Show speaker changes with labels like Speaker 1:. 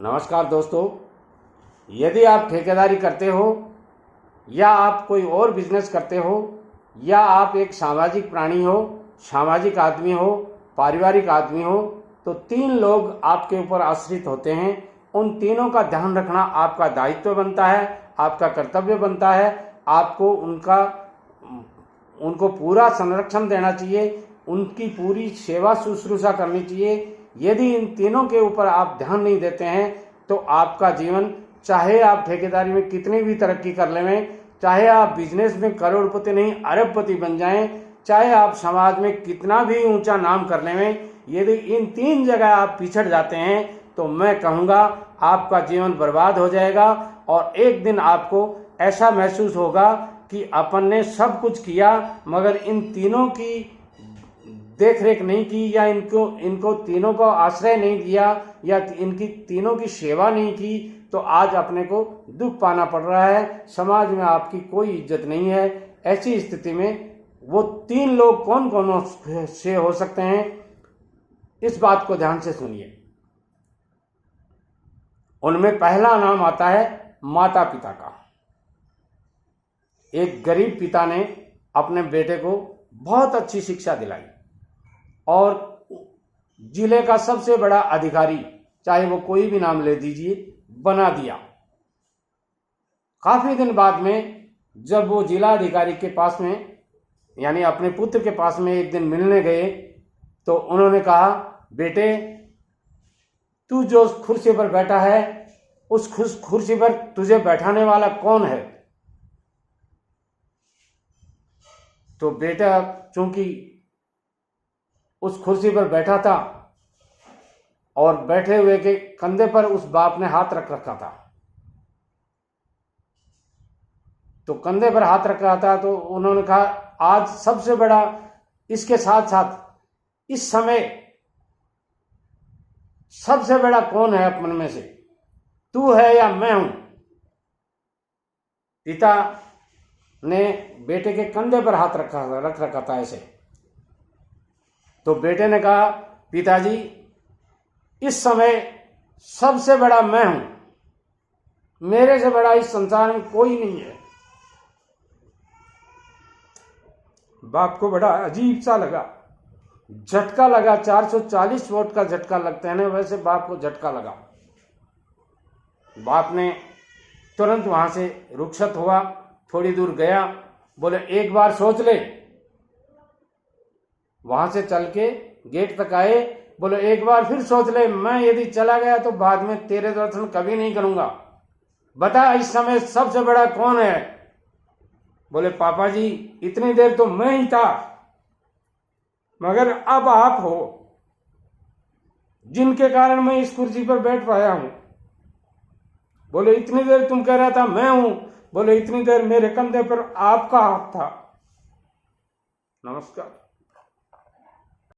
Speaker 1: नमस्कार दोस्तों, यदि आप ठेकेदारी करते हो या आप कोई और बिजनेस करते हो या आप एक सामाजिक प्राणी हो, सामाजिक आदमी हो, पारिवारिक आदमी हो, तो 3 लोग आपके ऊपर आश्रित होते हैं। उन तीनों का ध्यान रखना आपका दायित्व बनता है, आपका कर्तव्य बनता है। आपको उनको पूरा संरक्षण देना चाहिए, उनकी पूरी सेवा शुश्रूषा करनी चाहिए। यदि इन तीनों के ऊपर आप ध्यान नहीं देते हैं तो आपका जीवन, चाहे आप ठेकेदारी में कितनी भी तरक्की कर लें, चाहे आप बिजनेस में करोड़पति नहीं अरबपति बन जाएं, चाहे आप समाज में कितना भी ऊंचा नाम कर लें, यदि इन 3 जगह आप पिछड़ जाते हैं तो मैं कहूँगा आपका जीवन बर्बाद हो जाएगा। और एक दिन आपको ऐसा महसूस होगा कि अपन ने सब कुछ किया मगर इन तीनों की देख रेख नहीं की, या इनको तीनों को आश्रय नहीं दिया, या इनकी तीनों की सेवा नहीं की, तो आज अपने को दुख पाना पड़ रहा है। समाज में आपकी कोई इज्जत नहीं है। ऐसी स्थिति में वो 3 लोग कौन कौन से हो सकते हैं, इस बात को ध्यान से सुनिए। उनमें पहला नाम आता है माता पिता का। एक गरीब पिता ने अपने बेटे को बहुत अच्छी शिक्षा दिलाई और जिले का सबसे बड़ा अधिकारी, चाहे वो कोई भी नाम ले दीजिए, बना दिया। काफी दिन बाद में जब वो जिला अधिकारी के पास में, यानी अपने पुत्र के पास में एक दिन मिलने गए, तो उन्होंने कहा, बेटे तू जो कुर्सी पर बैठा है उस कुर्सी पर तुझे बैठाने वाला कौन है? तो बेटा चूंकि उस कुर्सी पर बैठा था और बैठे हुए के कंधे पर उस बाप ने हाथ रख रखा था, तो कंधे पर हाथ रख रहा था, तो उन्होंने कहा, आज सबसे बड़ा, इसके साथ साथ इस समय सबसे बड़ा कौन है अपन में से, तू है या मैं हूं? पिता ने बेटे के कंधे पर हाथ रख रखा था ऐसे। तो बेटे ने कहा, पिताजी इस समय सबसे बड़ा मैं हूं, मेरे से बड़ा इस संसार में कोई नहीं है। बाप को बड़ा अजीब सा लगा, झटका लगा। 440 वोट का झटका लगता है ना, वैसे बाप को झटका लगा। बाप ने तुरंत वहां से रुखसत हुआ, थोड़ी दूर गया, बोले एक बार सोच ले। वहां से चल के गेट तक आए, बोले एक बार फिर सोच ले, मैं यदि चला गया तो बाद में तेरे दर्शन कभी नहीं करूंगा। बता इस समय सबसे बड़ा कौन है? बोले पापा जी इतनी देर तो मैं ही था, मगर अब आप हो जिनके कारण मैं इस कुर्सी पर बैठ पाया हूं। बोले इतनी देर तुम कह रहा था मैं हूं? बोले इतनी देर मेरे कंधे पर आपका हाथ था। नमस्कार।